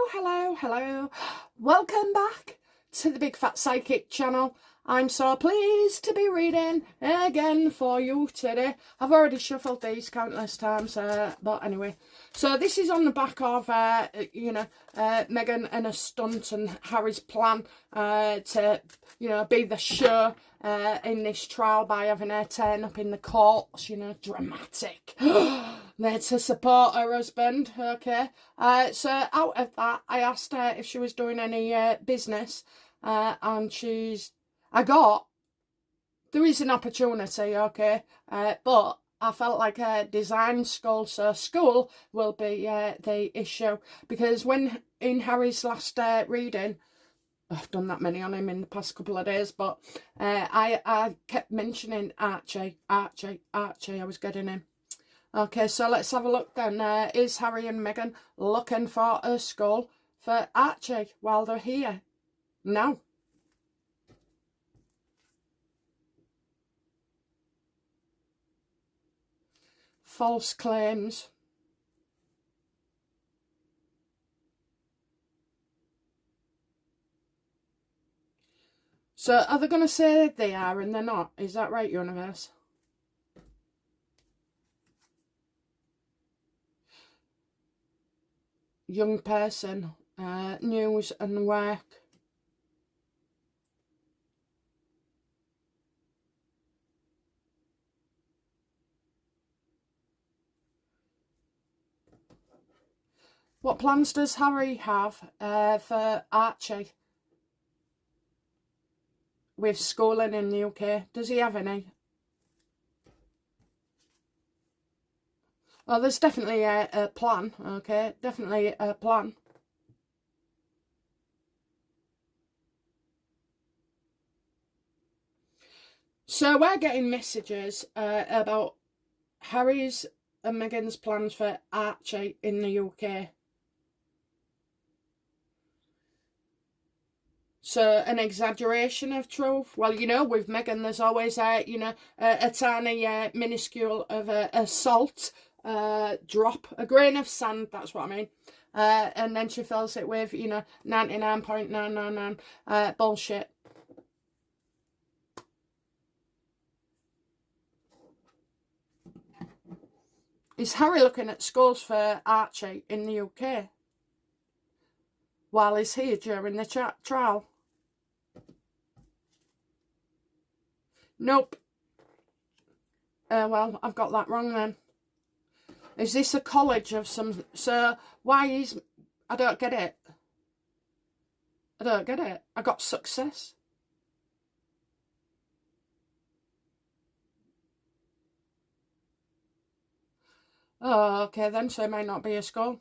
Hello. Welcome back to the Big Fat Psychic channel. I'm so pleased to be reading again for you today. I've already shuffled these countless times, but anyway. So this is on the back of, Meghan and her stunt and Harry's plan to, be the show in this trial by having her turn up in the courts, dramatic. There to support her husband, okay. So out of that, I asked her if she was doing any business, and there is an opportunity, okay, but I felt like a design school, so school will be the issue, because when in Harry's last reading, I've done that many on him in the past couple of days, but I kept mentioning Archie, I was getting him. Okay, so let's have a look then. Is Harry and Meghan looking for a school for Archie while they're here? No. False claims. So are they going to say they are and they're not? Is that right, universe? Young person, news and work. What plans does Harry have for Archie with schooling in the UK? Does he have any? Well, there's definitely a plan, okay? Definitely a plan. So we're getting messages about Harry's and Meghan's plans for Archie in the UK. So an exaggeration of truth. Well, with Meghan, there's always a tiny, minuscule of a salt drop, a grain of sand, that's what I mean. And then she fills it with, 99.999 bullshit. Is Harry looking at schools for Archie in the UK while he's here during the trial? Nope. Well, I've got that wrong then. Is this a college of some... So, why is... I don't get it. I got success. Oh, okay then, so it might not be a school.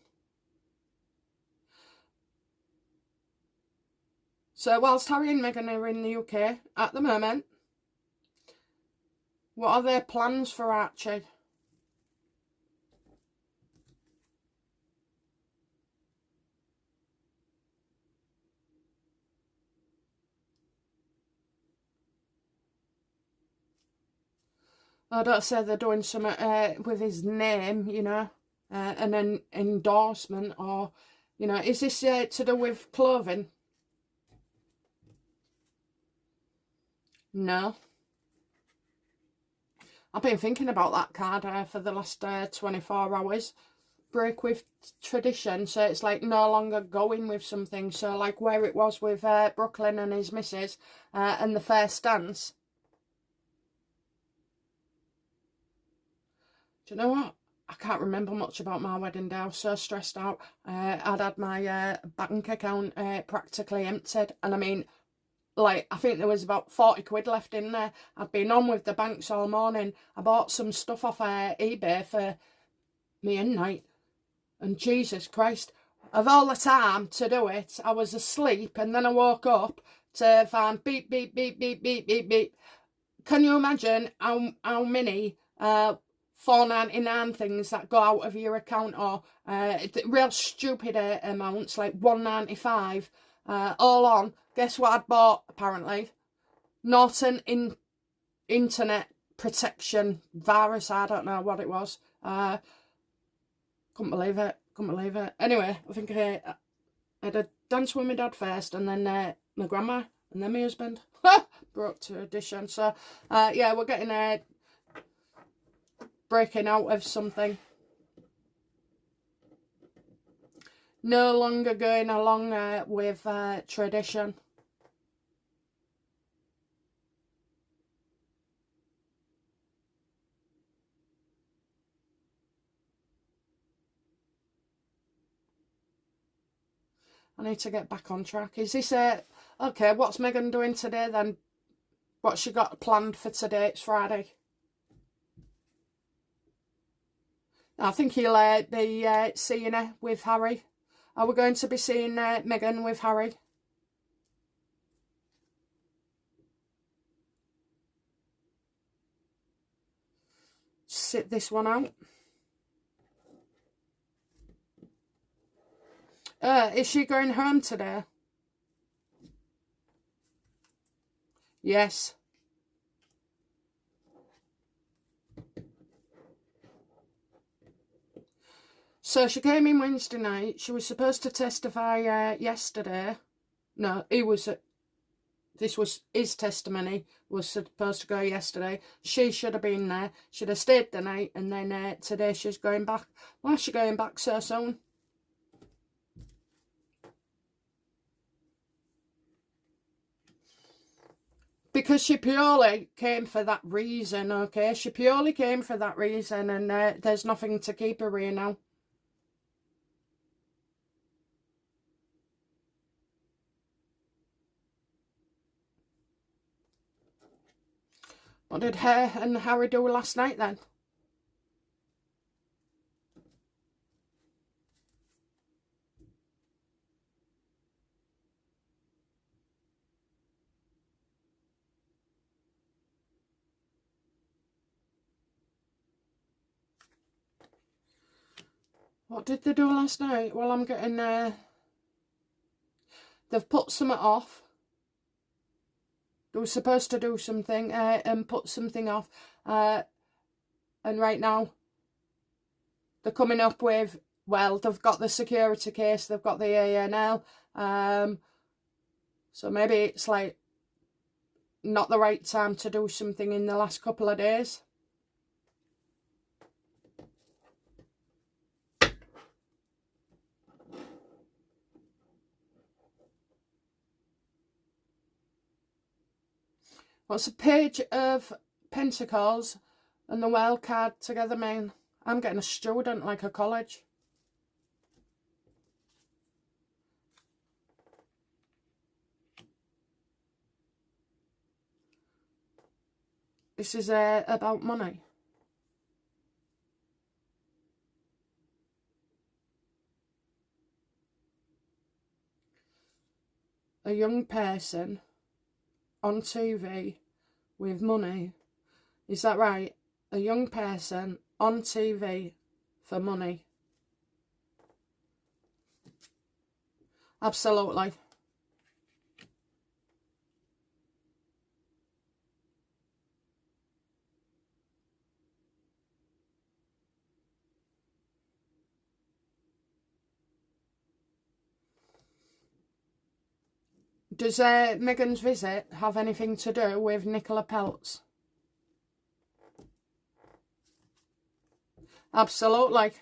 So, whilst Harry and Meghan are in the UK at the moment, what are their plans for Archie? I don't say they're doing something with his name, an endorsement, or, is this to do with clothing? No. I've been thinking about that card for the last 24 hours. Break with tradition, so it's like no longer going with something. So like where it was with Brooklyn and his missus and the first dance. Do you know what? I can't remember much about my wedding day. I was so stressed out. I'd had my bank account practically emptied. And I mean, like, I think there was about 40 quid left in there. I'd been on with the banks all morning. I bought some stuff off eBay for me and night. And Jesus Christ, of all the time to do it, I was asleep and then I woke up to find beep, beep, beep, beep, beep, beep, beep. Can you imagine how many... $4.99 things that go out of your account, or real stupid amounts like $1.95 all on. Guess what I'd bought? Apparently Norton internet protection virus. I don't know what it was. Couldn't believe it. Anyway, I think I had a dance with my dad first, and then my grandma, and then my husband. Broke tradition. So, yeah, we're getting breaking out of something. No longer going along with tradition. I need to get back on track. Is this okay, what's Meghan doing today then? What's she got planned for today? It's Friday. I think he'll be seeing her with Harry. Are we going to be seeing Meghan with Harry? Sit this one out. Is she going home today? Yes. So she came in Wednesday night. She was supposed to testify yesterday. No, this was his testimony, was supposed to go yesterday. She should have been there. Should have stayed the night, and then today she's going back. Why is she going back so soon? Because she purely came for that reason, okay? She purely came for that reason, and there's nothing to keep her here now. What did her and Harry do last night then? What did they do last night? Well, I'm getting they've put something off. They were supposed to do something and put something off. And right now, they're coming up with, well, they've got the security case, they've got the ANL. So maybe it's like not the right time to do something in the last couple of days. What's a page of Pentacles and the wild card together mean? I'm getting a student, like a college. This is about money. A young person on TV with money. Is that right? A young person on TV for money. Absolutely. Does Meghan's visit have anything to do with Nicola Peltz? Absolutely.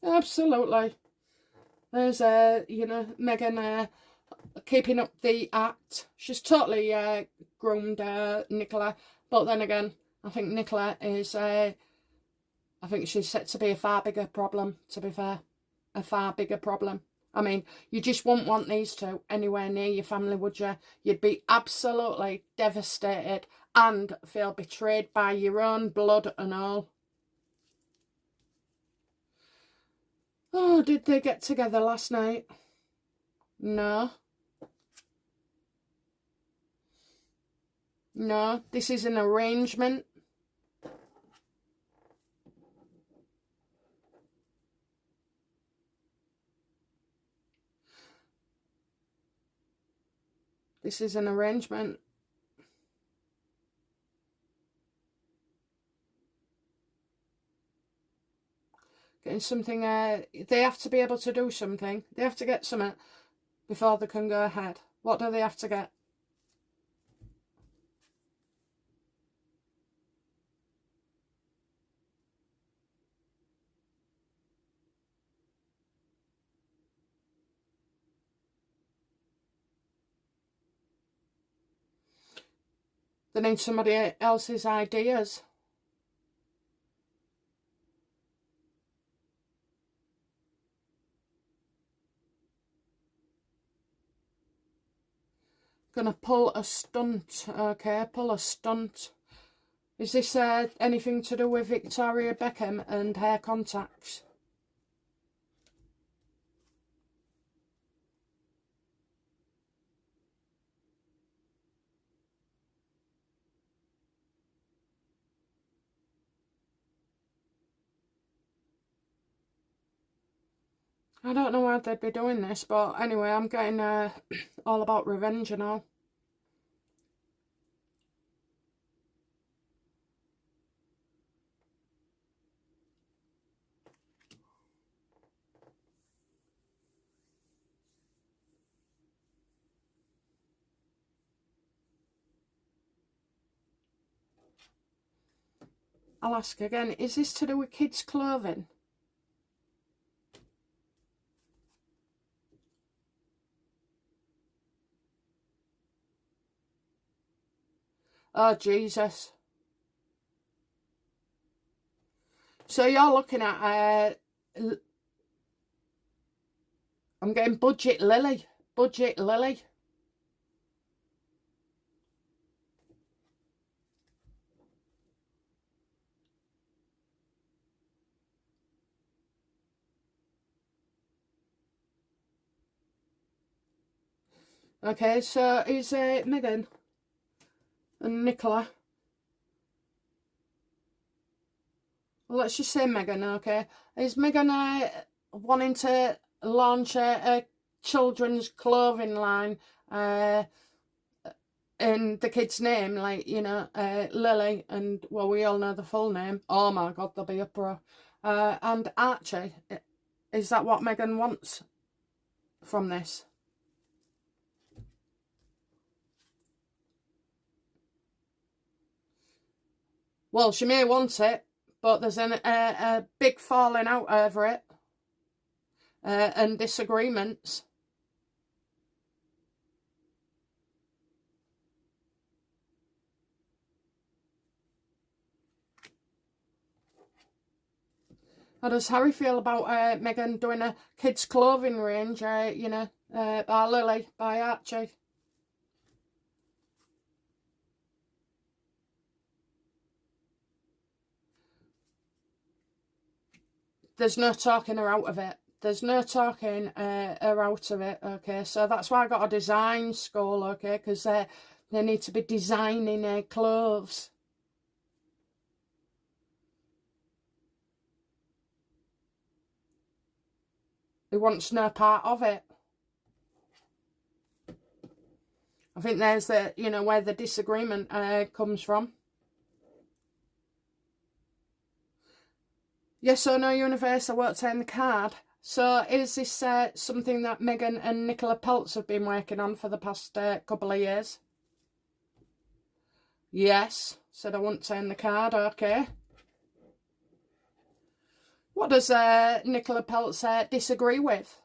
Absolutely. There's, you know, Meghan keeping up the act. She's totally groomed Nicola. But then again, I think Nicola is, I think she's set to be a far bigger problem, to be fair. A far bigger problem. I mean, you just wouldn't want these two anywhere near your family, would you? You'd be absolutely devastated and feel betrayed by your own blood and all. Oh, did they get together last night? No. No, this is an arrangement. This is an arrangement. getting something, they have to be able to do something. They have to get something before they can go ahead. What do they have to get? They need somebody else's ideas. Gonna pull a stunt. Okay, pull a stunt. Is this anything to do with Victoria Beckham and hair contacts? I don't know why they'd be doing this, but anyway, I'm getting all about revenge and all. I'll ask again, is this to do with kids' clothing? Oh, Jesus. So you're looking at, I'm getting budget Lili. Budget Lili. Okay, so is Meghan and Nicola. Well, let's just say Meghan, okay. Is Meghan wanting to launch a children's clothing line in the kid's name, like, you know, Lili, and, well, we all know the full name. Oh my God, there'll be uproar. And Archie. Is that what Meghan wants from this? Well, she may want it, but there's a big falling out over it and disagreements. How does Harry feel about Meghan doing a kids' clothing range, you know, by Lili, by Archie? There's no talking her out of it. There's no talking her out of it, okay? So that's why I got a design school, okay? Because they need to be designing clothes. He wants no part of it. I think there's the, you know, where the disagreement comes from. Yes or no, universe, I won't turn the card. So is this something that Meghan and Nicola Peltz have been working on for the past couple of years? Yes, said I won't turn the card, okay. What does Nicola Peltz disagree with?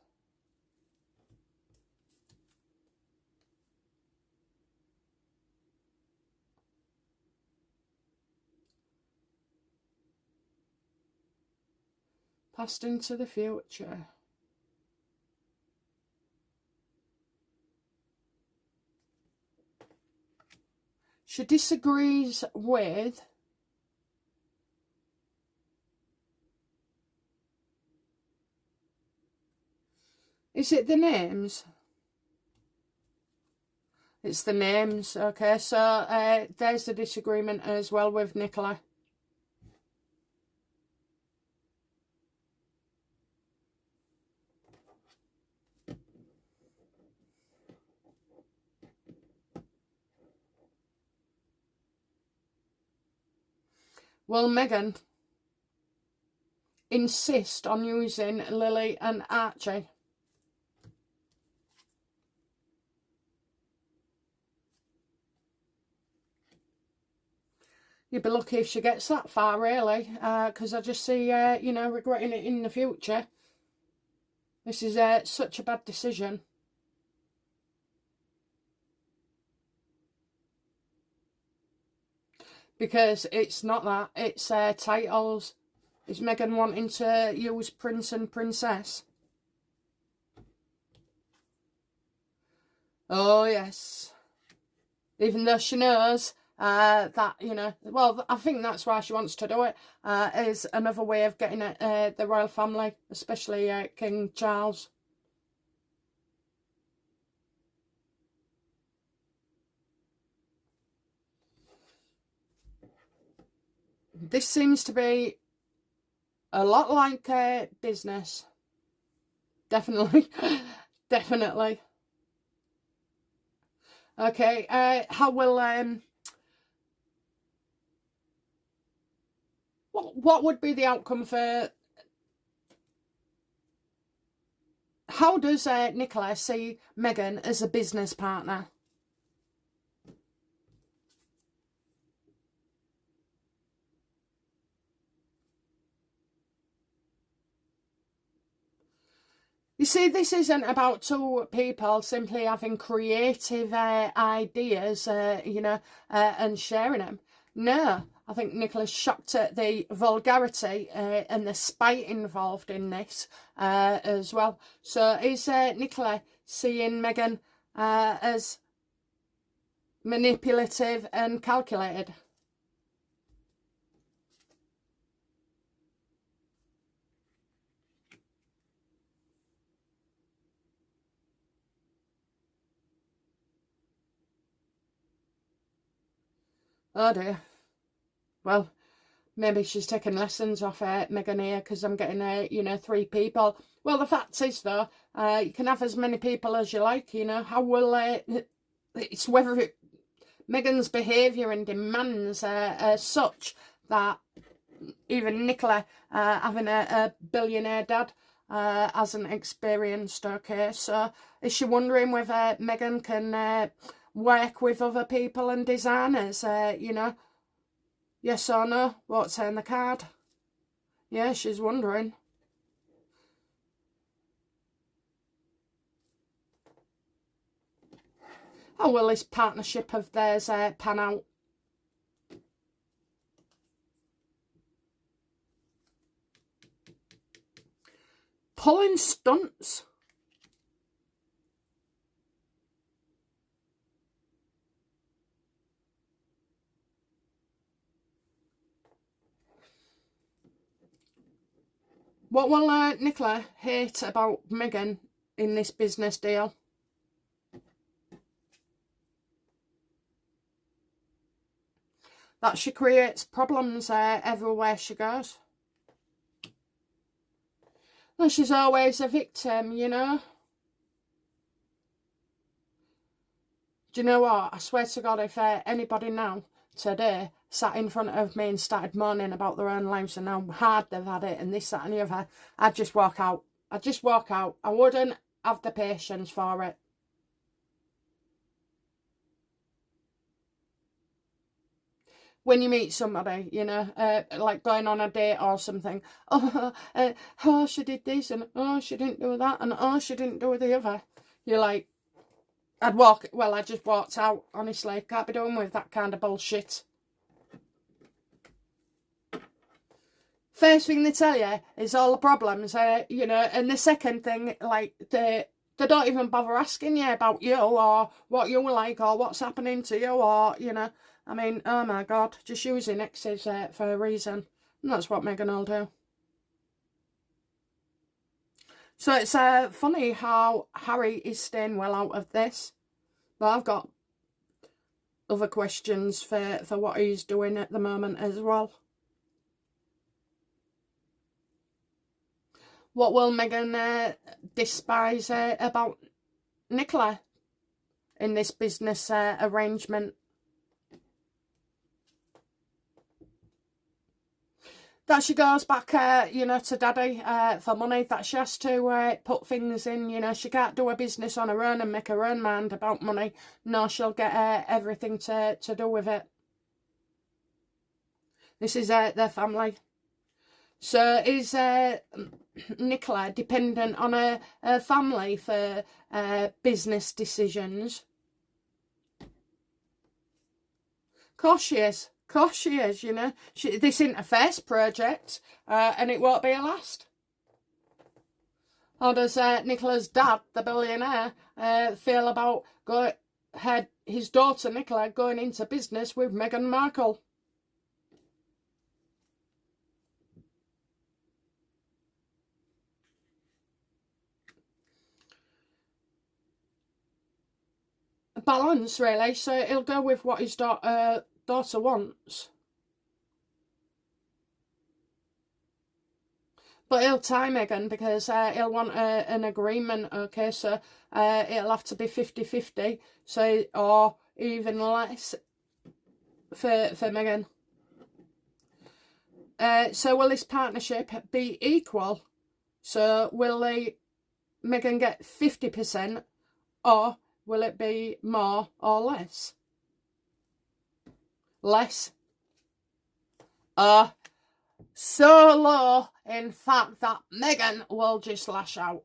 Past into the future. She disagrees with... Is it the names? It's the names, okay. So there's the disagreement as well with Nicola. Well, Meghan insist on using Lili and Archie. You'd be lucky if she gets that far, really, because I just see, you know, regretting it in the future. This is such a bad decision. Because it's not that, it's titles. Is Meghan wanting to use Prince and Princess? Oh, yes. Even though she knows that, you know, well, I think that's why she wants to do it, is another way of getting at the royal family, especially King Charles. This seems to be a lot like business. Definitely. Definitely. Okay, how will what would be the outcome for, how does Nicola see Meghan as a business partner? You see, this isn't about two people simply having creative ideas, you know, and sharing them. No, I think Nicola's shocked at the vulgarity and the spite involved in this as well. So is Nicola seeing Meghan as manipulative and calculated? Oh dear. Well, maybe she's taking lessons off Meghan here, because I'm getting, you know, 3 people. Well, the fact is, though, you can have as many people as you like, you know. How will it's whether Meghan's behaviour and demands are such that even Nicola, having a billionaire dad, hasn't experienced. Okay, so is she wondering whether Meghan can work with other people and designers, you know? Yes or no? What's on the card? Yeah, she's wondering. How will this partnership of theirs pan out? Pulling stunts. What will Nicola hate about Meghan in this business deal? That she creates problems everywhere she goes. Well, she's always a victim, you know. Do you know what? I swear to God, if anybody now, today, sat in front of me and started moaning about their own lives and how hard they've had it and this, that and the other, I'd just walk out. I'd just walk out. I wouldn't have the patience for it. When you meet somebody, you know, like going on a date or something, oh, she did this, and oh, she didn't do that, and oh, she didn't do the other. You're like, I just walked out, honestly. Can't be doing with that kind of bullshit. First thing they tell you is all the problems, you know, and the second thing, like, they don't even bother asking you about you or what you like or what's happening to you or, you know. I mean, oh my God, just using exes for a reason. And that's what Meghan will do. So it's funny how Harry is staying well out of this. But I've got other questions for what he's doing at the moment as well. What will Meghan despise about Nicola in this business arrangement? that she goes back, you know, to daddy for money, that she has to put things in, you know, she can't do a business on her own and make her own mind about money. No, she'll get everything to do with it. This is their family. So is Nicola dependent on her family for business decisions? Of course she is. Of course she is, you know. This isn't a first project, and it won't be a last. How does Nicola's dad, the billionaire, feel about his daughter Nicola going into business with Meghan Markle? Balance, really. So he'll go with what his daughter wants. But he'll tie Meghan because he'll want an agreement, okay? So it'll have to be 50-50, so, or even less for Meghan. So will this partnership be equal? So will Meghan get 50%, or will it be more or less? Less. So low, in fact, that Meghan will just lash out.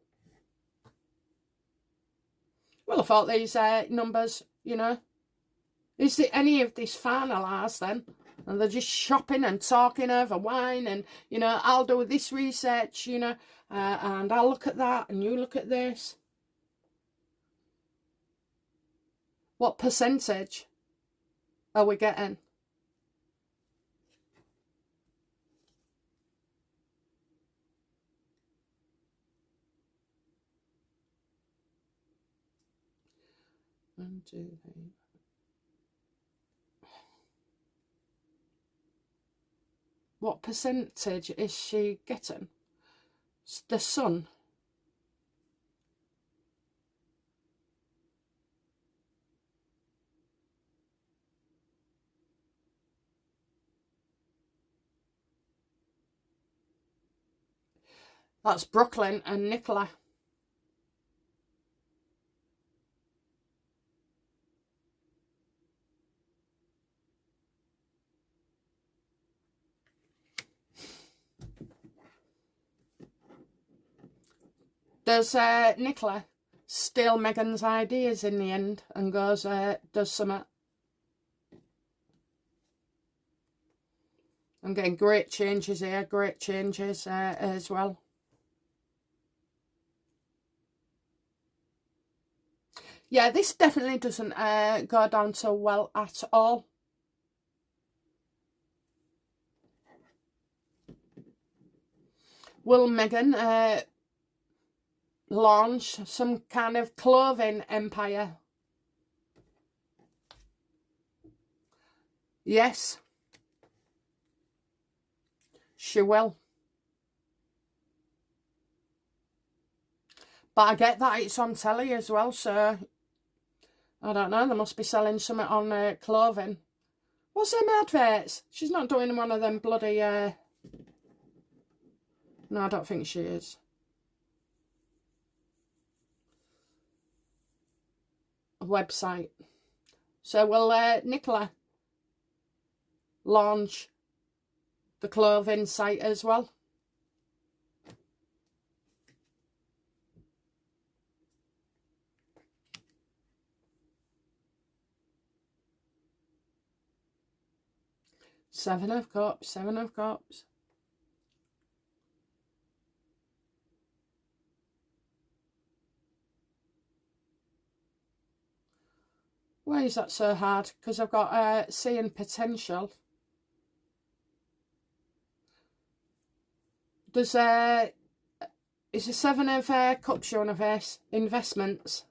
Well, I thought these numbers, you know, is there any of this finalised then? And they're just shopping and talking over wine and, you know, I'll do this research, you know, and I'll look at that and you look at this. What percentage are we getting? One, two, three. What percentage is she getting? The son. That's Brooklyn and Nicola. Does Nicola steal Meghan's ideas in the end and goes, does something? I'm getting great changes here, great changes as well. Yeah, this definitely doesn't go down so well at all. Will Meghan launch some kind of clothing empire? Yes, she will. But I get that it's on telly as well, so I don't know, they must be selling something on clothing. What's them adverts? She's not doing one of them bloody... No, I don't think she is. A website. So will Nicola launch the clothing site as well? Seven of Cups, Seven of Cups. Why is that so hard? Because I've got seeing potential. Does is the Seven of Cups showing of investments?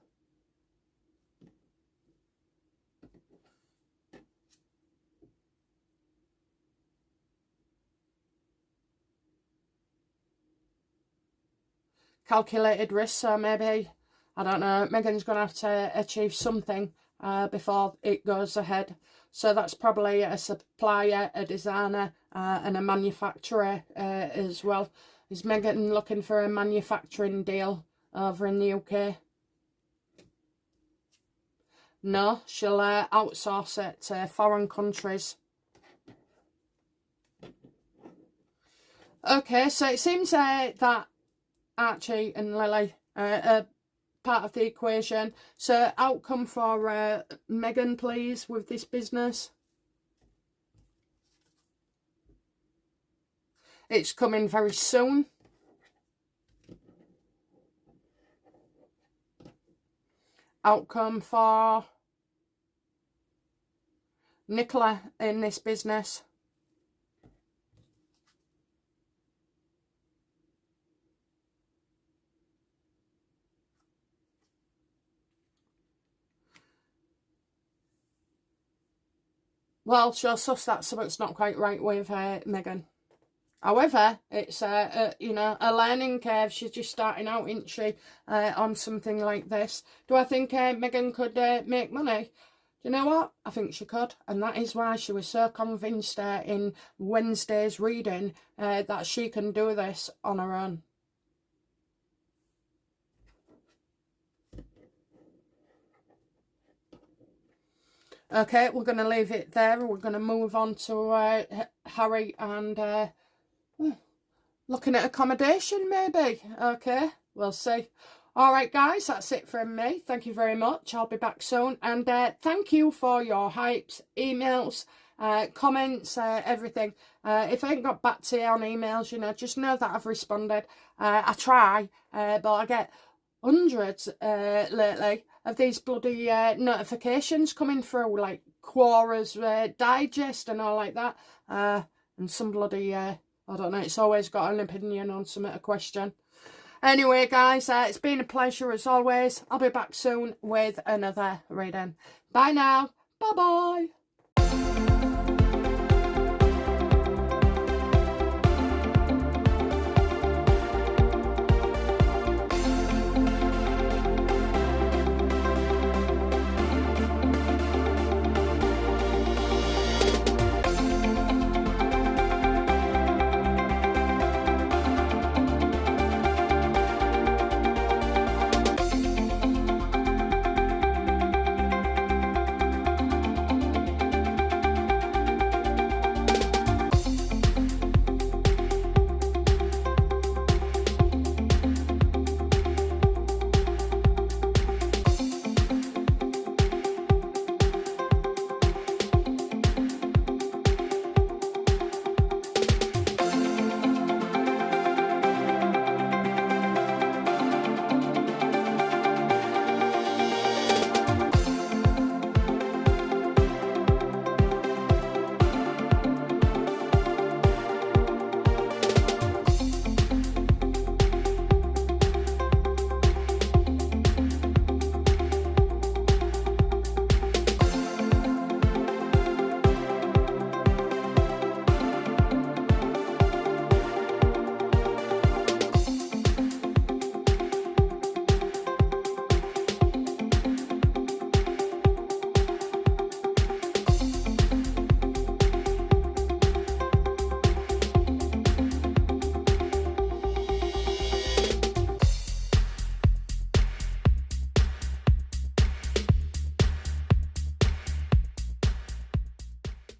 Calculated risk, so maybe, I don't know, Meghan's going to have to achieve something before it goes ahead. So that's probably a supplier, a designer, and a manufacturer as well. Is Meghan looking for a manufacturing deal over in the UK? No, she'll outsource it to foreign countries. Okay, so it seems that Archie and Lili are part of the equation. So outcome for Meghan, please, with this business. It's coming very soon. Outcome for Nicola in this business. Well, she'll suss that something's not quite right with Meghan. However, it's you know, a learning curve. She's just starting out, isn't she, on something like this. Do I think Meghan could make money? Do you know what? I think she could, and that is why she was so convinced in Wednesday's reading that she can do this on her own. Okay, we're going to leave it there. We're going to move on to Harry and looking at accommodation, maybe. Okay, we'll see. All right, guys, that's it from me. Thank you very much. I'll be back soon. And thank you for your hypes, emails, comments, everything. If I ain't got back to you on emails, you know, just know that I've responded. I try, but I get hundreds lately of these bloody notifications coming through, like Quora's Digest and all like that. And some bloody, I don't know, it's always got an opinion on some a question. Anyway, guys, it's been a pleasure as always. I'll be back soon with another reading. Bye now. Bye-bye.